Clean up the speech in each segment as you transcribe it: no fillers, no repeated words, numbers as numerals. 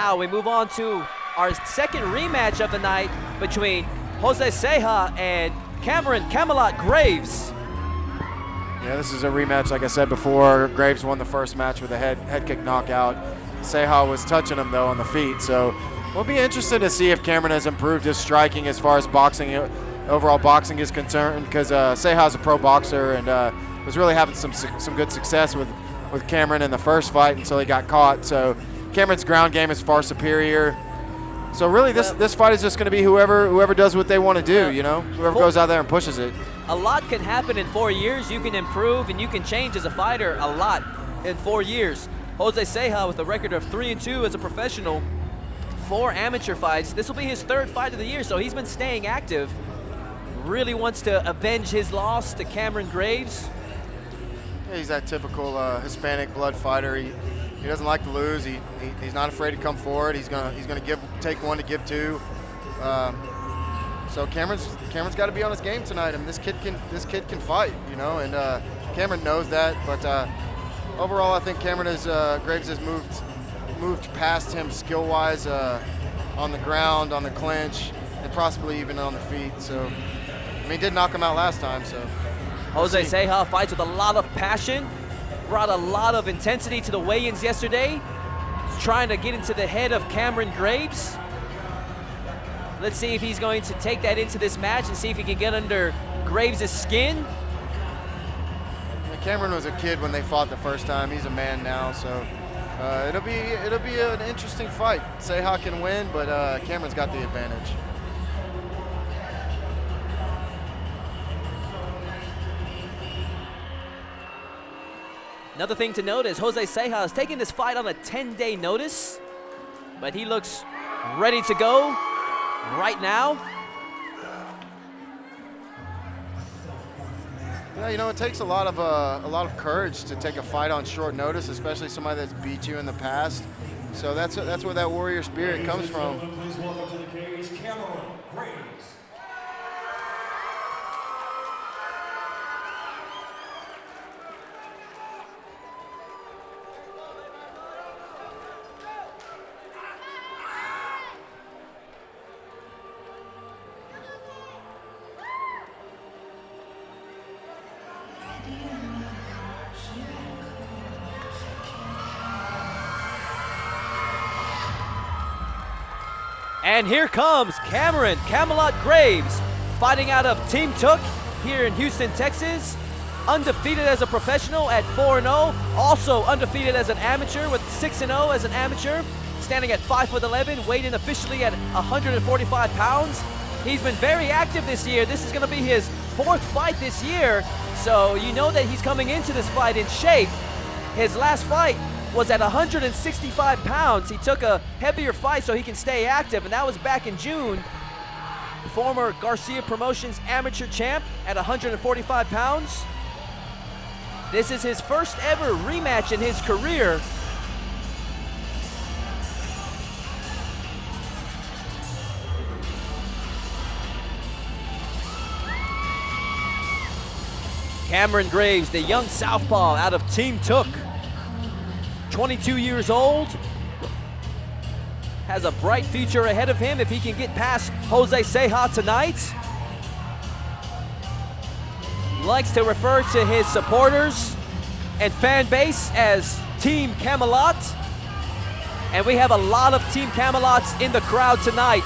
now we move on to our second rematch of the night between Jose Ceja and Cameron Camelot Graves. Yeah, this is a rematch, like I said before. Graves won the first match with a head kick knockout. Ceja was touching him, though, on the feet. So we'll be interested to see if Cameron has improved his striking as far as boxing, overall boxing is concerned, because Ceja is a pro boxer and was really having some good success with Cameron in the first fight until he got caught. So Cameron's ground game is far superior. So really, this fight is just going to be whoever does what they want to do, you know? Whoever goes out there and pushes it. A lot can happen in 4 years. You can improve and you can change as a fighter a lot in 4 years. Jose Ceja with a record of 3-2 as a professional, 4 amateur fights. This will be his 3rd fight of the year, so he's been staying active. Really wants to avenge his loss to Cameron Graves. Yeah, he's that typical Hispanic blood fighter. He doesn't like to lose. He's not afraid to come forward. He's gonna take one to give two. So Cameron's got to be on his game tonight. I mean, this kid can fight, you know, and Cameron knows that. But overall, I think Graves has moved past him skill-wise on the ground, on the clinch, and possibly even on the feet. So, I mean, he did knock him out last time. So, Jose Ceja fights with a lot of passion, brought a lot of intensity to the weigh-ins yesterday. He's trying to get into the head of Cameron Graves. Let's see if he's going to take that into this match and see if he can get under Graves' skin. Cameron was a kid when they fought the first time. He's a man now, so it'll be an interesting fight. Ceja can win, but Cameron's got the advantage. Another thing to note is Jose Ceja is taking this fight on a 10-day notice, but he looks ready to go right now. Yeah, you know, it takes a lot of courage to take a fight on short notice, especially somebody that's beat you in the past. So that's where that warrior spirit comes from. Please welcome to the cage, Cameron Graves. And here comes Cameron Camelot Graves, fighting out of Team Took here in Houston, Texas. Undefeated as a professional at 4-0, also undefeated as an amateur with 6-0 as an amateur, standing at 5'11", weighed in officially at 145 pounds. He's been very active this year. This is going to be his 4th fight this year, so you know that he's coming into this fight in shape. His last fight was at 165 pounds. He took a heavier fight so he can stay active, and that was back in June. Former Garcia Promotions amateur champ at 145 pounds. This is his first ever rematch in his career. Cameron Graves, the young southpaw out of Team Took. 22 years old, has a bright future ahead of him if he can get past Jose Ceja tonight. Likes to refer to his supporters and fan base as Team Camelot. And we have a lot of Team Camelots in the crowd tonight.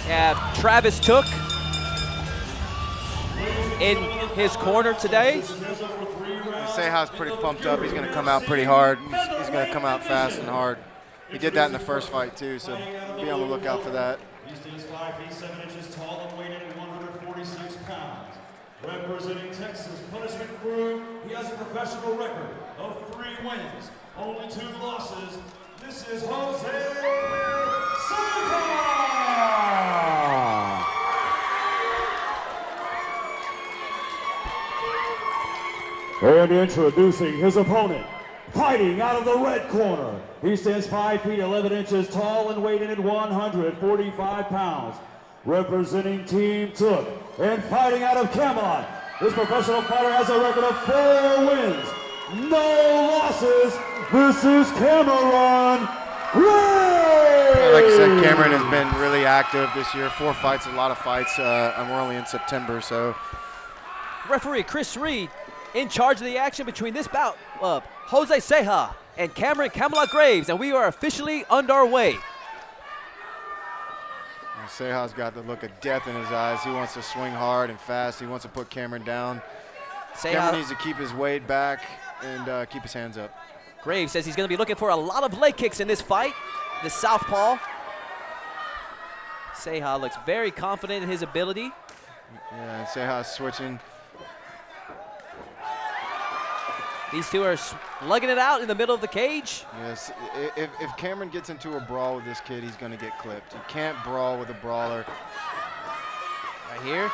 Have Travis Took in his corner today. Ceja's pretty pumped up. He's going to come out pretty hard. He's going to come out fast and hard. He did that in the first fight too, so be on the lookout for that. He stands 5 feet 7 inches tall and weighed in at 146 pounds. Representing Texas Punishment Crew, he has a professional record of 3 wins, only 2 losses. This is Jose Ceja! And introducing his opponent, fighting out of the red corner. He stands 5 feet 11 inches tall and weighed in at 145 pounds. representing Team Took, and fighting out of Camelot. This professional fighter has a record of 4 wins, no losses. This is Cameron Graves. Yeah, like I said, Cameron has been really active this year. 4 fights, a lot of fights, and we're only in September, so. Referee Chris Reed in charge of the action between this bout of Jose Ceja and Cameron Camelot Graves, and we are officially underway. Ceja's got the look of death in his eyes. He wants to swing hard and fast. He wants to put Cameron down. Cameron needs to keep his weight back and keep his hands up. Graves says he's going to be looking for a lot of leg kicks in this fight, this southpaw. Ceja looks very confident in his ability. Yeah, and Ceja's switching. These two are slugging it out in the middle of the cage. Yes, if Cameron gets into a brawl with this kid, he's going to get clipped. You can't brawl with a brawler. Right here.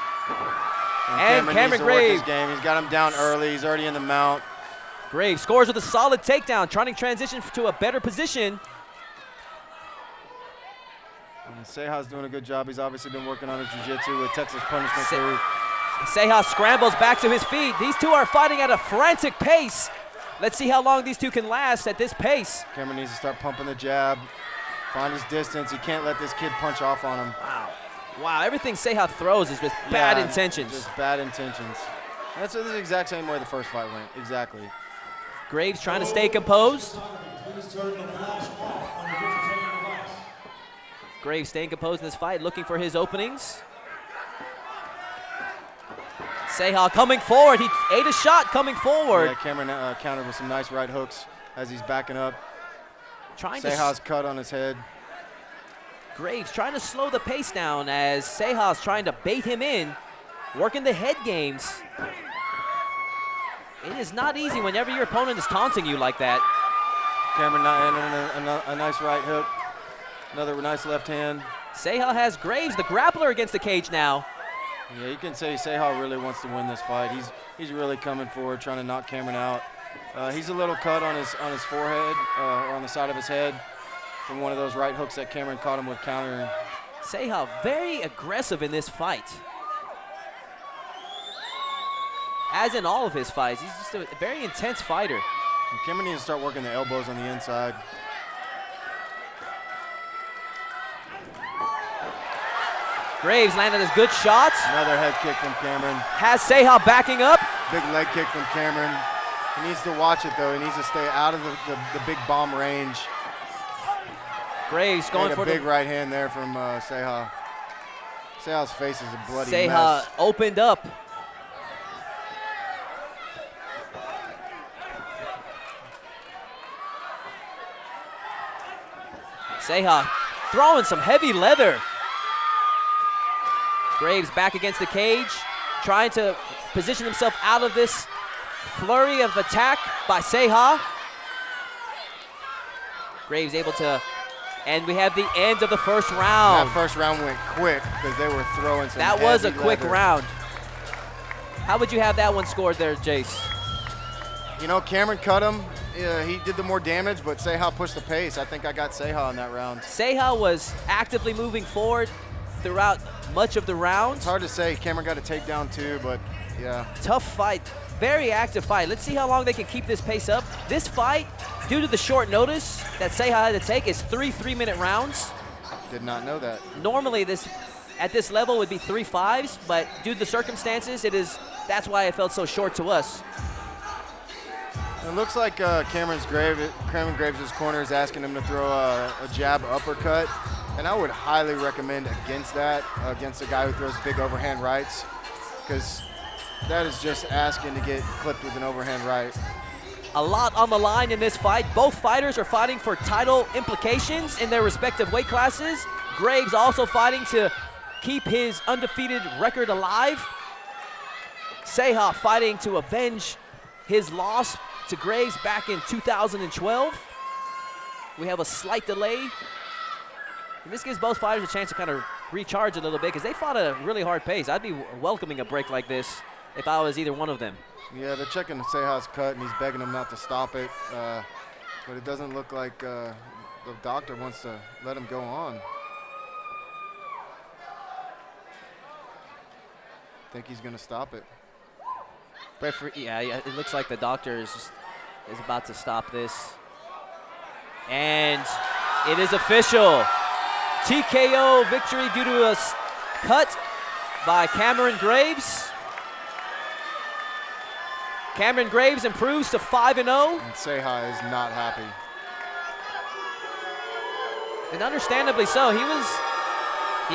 And Cameron needs to Graves. work his game. He's got him down early. He's already in the mount. Graves scores with a solid takedown, trying to transition to a better position. And Ceja's doing a good job. He's obviously been working on his jiu-jitsu with Texas Punishment Crew. Ceja scrambles back to his feet. These two are fighting at a frantic pace. Let's see how long these two can last at this pace. Cameron needs to start pumping the jab, find his distance. He can't let this kid punch off on him. Wow. Wow, everything Ceja throws is with bad intentions. Just bad intentions. That's the exact same way the first fight went. Exactly. Graves trying to stay composed. Graves staying composed in this fight, looking for his openings. Ceja coming forward. He ate a shot coming forward. Yeah, Cameron countered with some nice right hooks as he's backing up. Ceja's cut on his head. Graves trying to slow the pace down as Ceja's trying to bait him in, working the head games. It is not easy whenever your opponent is taunting you like that. Cameron, a nice right hook. Another nice left hand. Ceja has Graves, the grappler, against the cage now. Yeah, you can say Ceja really wants to win this fight. He's really coming forward, trying to knock Cameron out. He's a little cut on his forehead, or on the side of his head, from one of those right hooks that Cameron caught him with countering. Ceja very aggressive in this fight. As in all of his fights, he's just a very intense fighter. And Cameron needs to start working the elbows on the inside. Graves landed his good shots. Another head kick from Cameron. Has Ceja backing up. Big leg kick from Cameron. He needs to watch it, though. He needs to stay out of the big bomb range. Graves going for a big right hand there from Ceja. Ceja's face is a bloody mess. Ceja opened up. Ceja throwing some heavy leather. Graves back against the cage, trying to position himself out of this flurry of attack by Ceja. Graves able to, and we have the end of the first round. That first round went quick because they were throwing some That was a quick leather. round. How would you have that one scored there, Jace? You know, Cameron cut him. He did the more damage, but Ceja pushed the pace. I think I got Ceja in that round. Ceja was actively moving forward throughout much of the round. It's hard to say. Cameron got a takedown too, but yeah. Tough fight, very active fight. Let's see how long they can keep this pace up. This fight, due to the short notice that Ceja had to take, is 3 3-minute rounds. Did not know that. Normally this, at this level, would be 3 5s, but due to the circumstances, that's why it felt so short to us. It looks like Cameron Graves' corner is asking him to throw a jab uppercut. And I would highly recommend against that, against a guy who throws big overhand rights, because that is just asking to get clipped with an overhand right. A lot on the line in this fight. Both fighters are fighting for title implications in their respective weight classes. Graves also fighting to keep his undefeated record alive. Ceja fighting to avenge his loss to Graves back in 2012. We have a slight delay. And this gives both fighters a chance to kind of recharge a little bit because they fought at a really hard pace. I'd be welcoming a break like this if I was either one of them. Yeah, they're checking Ceja's cut, and he's begging him not to stop it. But it doesn't look like the doctor wants to let him go on. think he's going to stop it. Yeah, it looks like the doctor is about to stop this. And it is official. TKO victory due to a cut by Cameron Graves. Cameron Graves improves to 5-0. And Ceja is not happy. And understandably so. He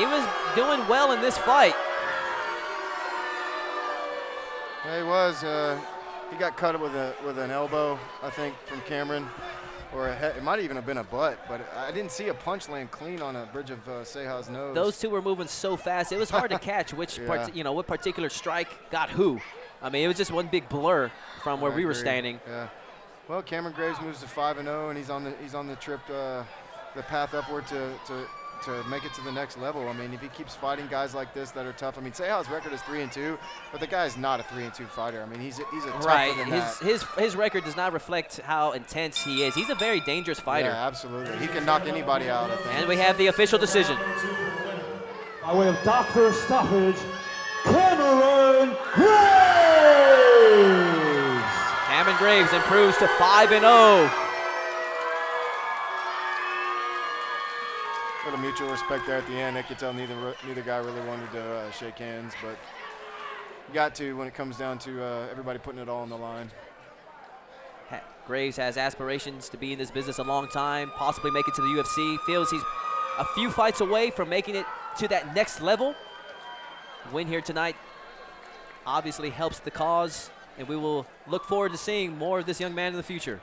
was doing well in this fight. Yeah, he was. He got cut with an elbow, I think, from Cameron. Or it might even have been a butt, but I didn't see a punch land clean on a bridge of Ceja's nose. Those two were moving so fast, it was hard to catch which what particular strike got who. I mean, it was just one big blur from where we were standing. Yeah. Well, Cameron Graves moves to 5-0, and he's on the trip, the path upward to make it to the next level. I mean, if he keeps fighting guys like this that are tough, I mean, Ceja's record is 3-2, but the guy's not a 3-2 fighter. I mean, he's a tougher than that. His record does not reflect how intense he is. He's a very dangerous fighter. Yeah, absolutely. He can knock anybody out, I think. And we have the official decision. By way of doctor stoppage, Cameron Graves! Cameron Graves improves to 5-0. A mutual respect there at the end. I could tell neither guy really wanted to shake hands, but you got to when it comes down to everybody putting it all on the line. Graves has aspirations to be in this business a long time, possibly make it to the UFC. Feels he's a few fights away from making it to that next level. Win here tonight obviously helps the cause, and we will look forward to seeing more of this young man in the future.